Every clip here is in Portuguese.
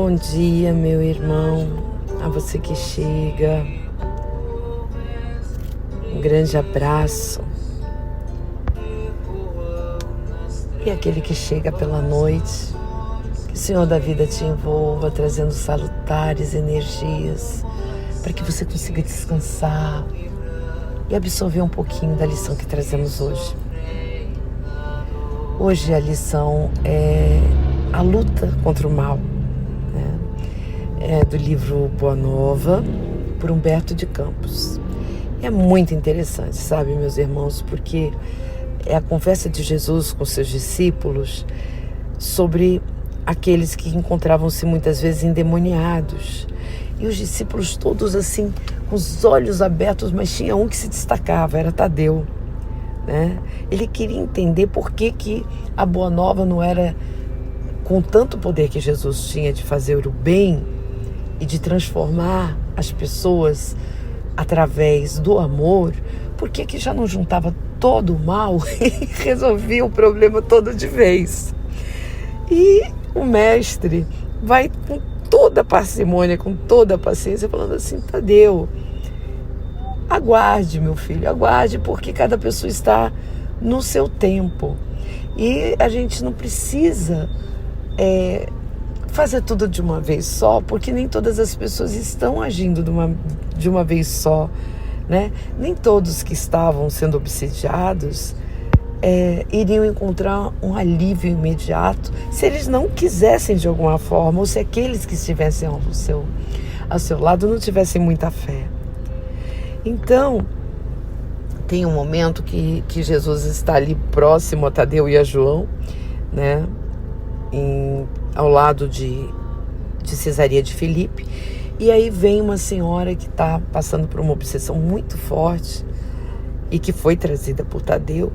Bom dia, meu irmão, a você que chega. Um grande abraço. E aquele que chega pela noite, que o Senhor da vida te envolva, trazendo salutares energias, para que você consiga descansar e absorver um pouquinho da lição que trazemos hoje. Hoje a lição é a luta contra o mal. É do livro Boa Nova, por Humberto de Campos. É muito interessante, sabe, meus irmãos, porque é a conversa de Jesus com seus discípulos sobre aqueles que encontravam-se muitas vezes endemoniados. E os discípulos todos assim, com os olhos abertos, mas tinha um que se destacava, era Tadeu. Né? Ele queria entender por que a Boa Nova não era com tanto poder que Jesus tinha de fazer o bem e de transformar as pessoas através do amor, por que já não juntava todo o mal e resolvia o problema todo de vez? E o mestre vai com toda a parcimônia, com toda a paciência, falando assim: Tadeu, aguarde, meu filho, aguarde, porque cada pessoa está no seu tempo. E a gente não precisa fazer tudo de uma vez só, porque nem todas as pessoas estão agindo de uma vez só, né? Nem todos que estavam sendo obsidiados iriam encontrar um alívio imediato se eles não quisessem de alguma forma, ou se aqueles que estivessem ao seu lado não tivessem muita fé. Então, tem um momento que Jesus está ali próximo a Tadeu e a João, né? Ao lado de Cesareia de Filipe, e aí vem uma senhora que está passando por uma obsessão muito forte e que foi trazida por Tadeu,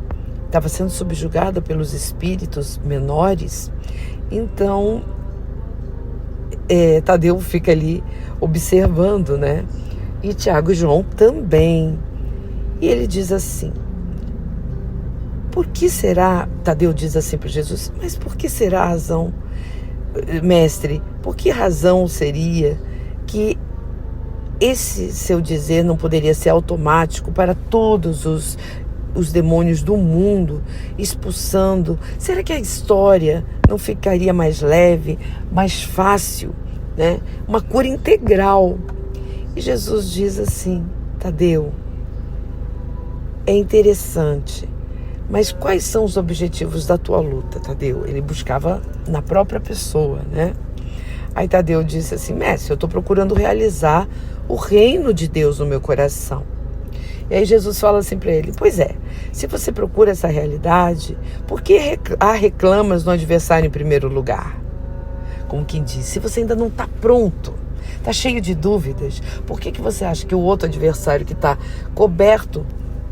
estava sendo subjugada pelos espíritos menores. Então Tadeu fica ali observando, né? E Tiago e João também. E ele diz assim: por que será, Tadeu diz assim para Jesus, mas por que será a razão, mestre, por que razão seria que esse seu dizer não poderia ser automático para todos os demônios do mundo, expulsando? Será que a história não ficaria mais leve, mais fácil, né? Uma cura integral. E Jesus diz assim: Tadeu, é interessante, mas quais são os objetivos da tua luta, Tadeu? Ele buscava na própria pessoa, né? Aí Tadeu disse assim: mestre, eu estou procurando realizar o reino de Deus no meu coração. E aí Jesus fala assim para ele: pois é, se você procura essa realidade, por que reclamas no adversário em primeiro lugar? Como quem diz, se você ainda não está pronto, está cheio de dúvidas, por que você acha que o outro adversário que está coberto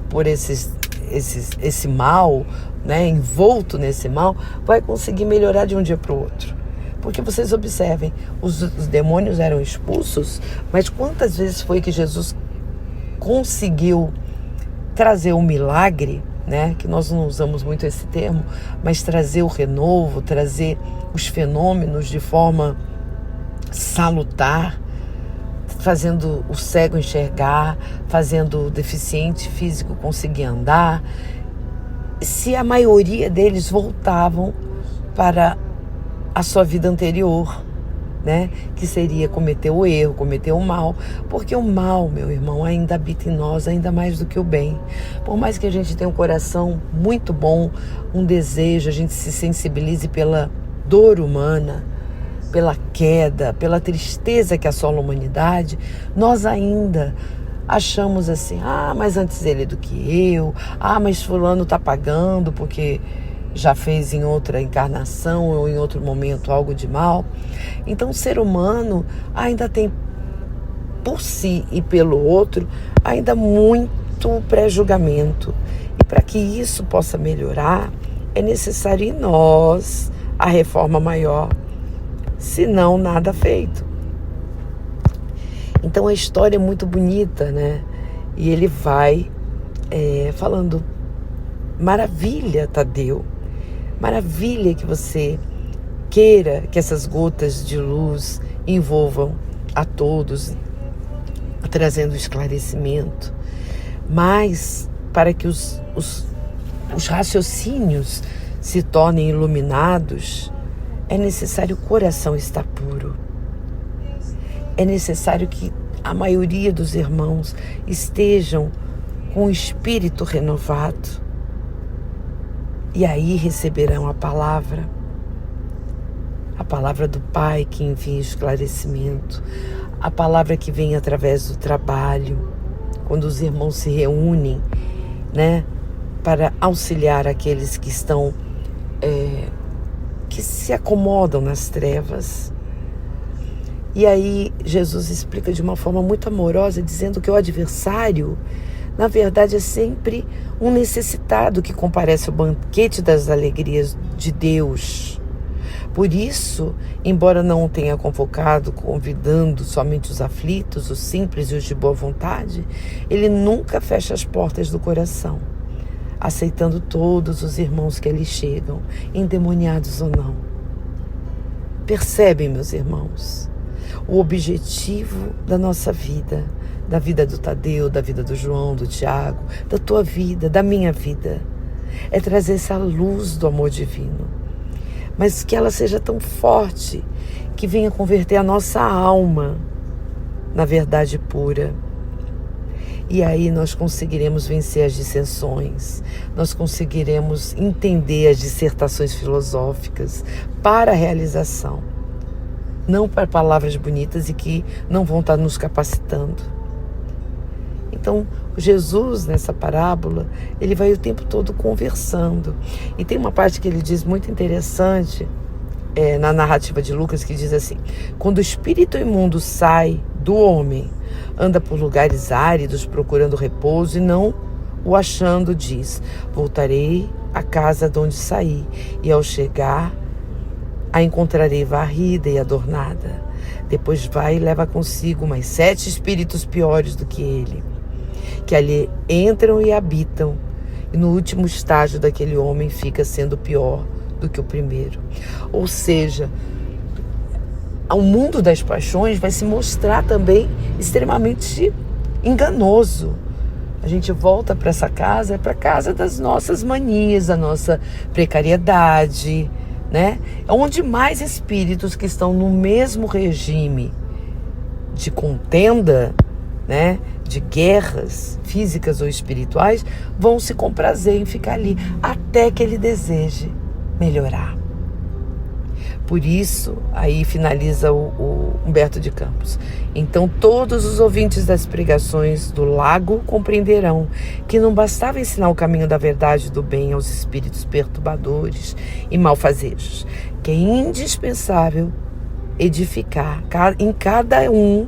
por esse mal, né, envolto nesse mal, vai conseguir melhorar de um dia para o outro? Porque vocês observem, os demônios eram expulsos, mas quantas vezes foi que Jesus conseguiu trazer um milagre, né, que nós não usamos muito esse termo, mas trazer o renovo, trazer os fenômenos de forma salutar, fazendo o cego enxergar, fazendo o deficiente físico conseguir andar, se a maioria deles voltavam para a sua vida anterior, né? Que seria cometer o erro, cometer o mal, porque o mal, meu irmão, ainda habita em nós, ainda mais do que o bem. Por mais que a gente tenha um coração muito bom, um desejo, a gente se sensibilize pela dor humana, pela queda, pela tristeza que assola a humanidade, nós ainda achamos assim: mas antes ele do que eu, mas fulano está pagando porque já fez em outra encarnação ou em outro momento algo de mal. Então o ser humano ainda tem por si e pelo outro ainda muito pré-julgamento. E para que isso possa melhorar, é necessário em nós a reforma maior. Senão, nada feito. Então a história é muito bonita, né? E ele vai falando: maravilha, Tadeu, maravilha que você queira que essas gotas de luz envolvam a todos, trazendo esclarecimento, mas para que os raciocínios se tornem iluminados, é necessário o coração estar puro. É necessário que a maioria dos irmãos estejam com o espírito renovado. E aí receberão a palavra do Pai que envia esclarecimento, a palavra que vem através do trabalho, quando os irmãos se reúnem, né, para auxiliar aqueles que estão, que se acomodam nas trevas. E aí Jesus explica de uma forma muito amorosa, dizendo que o adversário, na verdade, é sempre um necessitado que comparece ao banquete das alegrias de Deus. Por isso, embora não o tenha convocado, convidando somente os aflitos, os simples e os de boa vontade, ele nunca fecha as portas do coração, aceitando todos os irmãos que ali chegam, endemoniados ou não. Percebem, meus irmãos, o objetivo da nossa vida, da vida do Tadeu, da vida do João, do Tiago, da tua vida, da minha vida, é trazer essa luz do amor divino, mas que ela seja tão forte que venha converter a nossa alma na verdade pura. E aí nós conseguiremos vencer as dissensões, nós conseguiremos entender as dissertações filosóficas para a realização, não para palavras bonitas e que não vão estar nos capacitando. Então, Jesus, nessa parábola, ele vai o tempo todo conversando. E tem uma parte que ele diz muito interessante, na narrativa de Lucas, que diz assim: quando o espírito imundo sai do homem, anda por lugares áridos procurando repouso e não o achando, diz: voltarei à casa de onde saí, e ao chegar a encontrarei varrida e adornada. Depois vai e leva consigo mais 7 espíritos piores do que ele, que ali entram e habitam, e no último estágio daquele homem fica sendo pior do que o primeiro. Ou seja, o mundo das paixões vai se mostrar também extremamente enganoso. A gente volta para essa casa, para a casa das nossas manias, da nossa precariedade, né? Onde mais espíritos que estão no mesmo regime de contenda, né, de guerras físicas ou espirituais, vão se comprazer em ficar ali até que ele deseje melhorar. Por isso, aí finaliza o Humberto de Campos: então todos os ouvintes das pregações do Lago compreenderão que não bastava ensinar o caminho da verdade e do bem aos espíritos perturbadores e malfazejos, que é indispensável edificar em cada um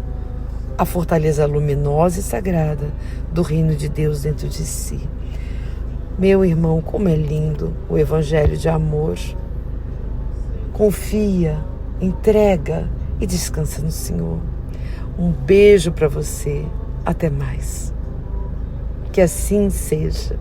a fortaleza luminosa e sagrada do reino de Deus dentro de si. Meu irmão, como é lindo o evangelho de amor. Confia, entrega e descansa no Senhor. Um beijo para você. Até mais. Que assim seja.